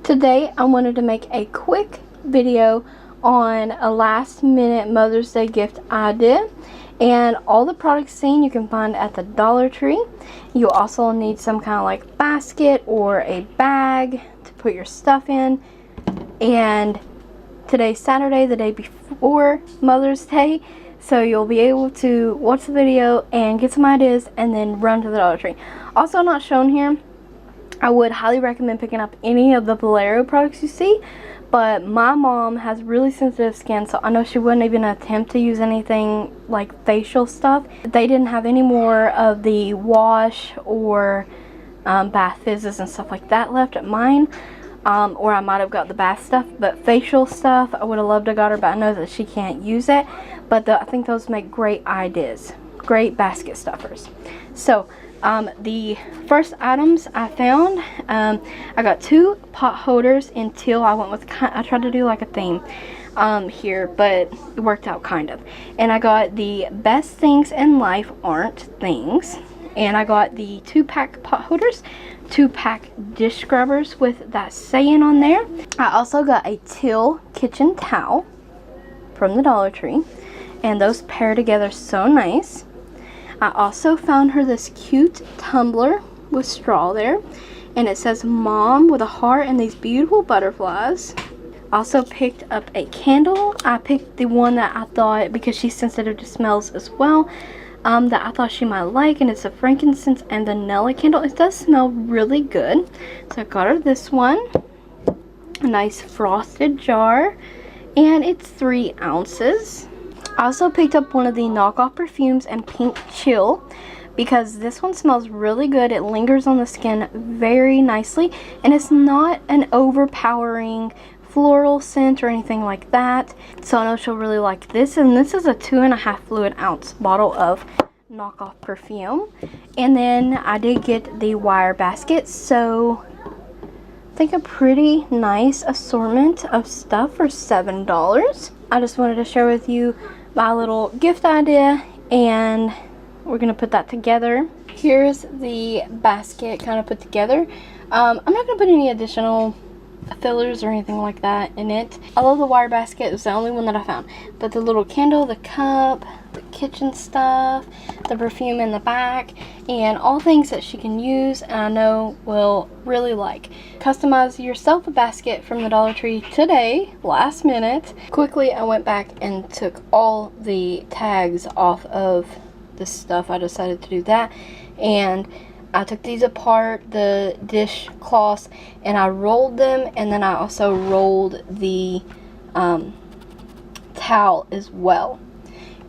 Today I wanted to make a quick video on a last minute Mother's Day gift idea, and all the products seen you can find at the Dollar Tree. You also need some kind of like basket or a bag to put your stuff in. And today's Saturday, the day before Mother's Day, so you'll be able to watch the video and get some ideas and then run to the Dollar Tree. Also not shown here, I would highly recommend picking up any of the Bolero products you see, but my mom has really sensitive skin, so I know she wouldn't even attempt to use anything like facial stuff. They didn't have any more of the wash or bath fizzes and stuff like that left at mine, or I might have got the bath stuff, but facial stuff I would have loved to got her, but I know that she can't use it. But I think those make great ideas, great basket stuffers. So the first items I found, I got 2 pot holders in teal. I tried to do like a theme here, but it worked out kind of. And I got the best things in life aren't things. And I got the 2-pack pot holders, 2-pack dish scrubbers with that saying on there. I also got a teal kitchen towel from the Dollar Tree, and those pair together so nice. I also found her this cute tumbler with straw there, and it says mom with a heart and these beautiful butterflies. Also picked up a candle. I picked the one that I thought, because she's sensitive to smells as well, that I thought she might like, and it's a frankincense and vanilla candle. It does smell really good, so I got her this one, a nice frosted jar, and it's 3 ounces. I also picked up one of the knockoff perfumes in Pink Chill, because this one smells really good. It lingers on the skin very nicely, and it's not an overpowering floral scent or anything like that, so I know she'll really like this. And this is a 2.5 fluid ounce bottle of knockoff perfume. And then I did get the wire basket, so I think a pretty nice assortment of stuff for $7. I just wanted to share with you my little gift idea, and we're gonna put that together. Here's the basket kind of put together. I'm not gonna put any additional fillers or anything like that in it. I love the wire basket. It was the only one that I found, but the little candle, the cup, the kitchen stuff, the perfume in the back, and all things that she can use and I know will really like. Customize yourself a basket from the Dollar Tree today, last minute. Quickly I went back and took all the tags off of the stuff. I decided to do that, and I took these apart, the dish cloths, and I rolled them, and then I also rolled the towel as well.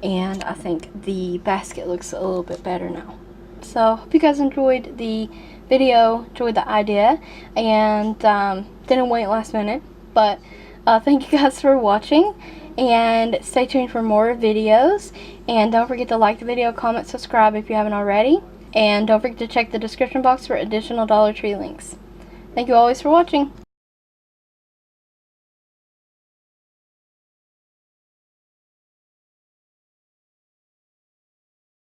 And I think the basket looks a little bit better now. So hope you guys enjoyed the video, enjoyed the idea, and didn't wait last minute. But thank you guys for watching, and stay tuned for more videos. And don't forget to like the video, comment, subscribe if you haven't already. And don't forget to check the description box for additional Dollar Tree links. Thank you always for watching.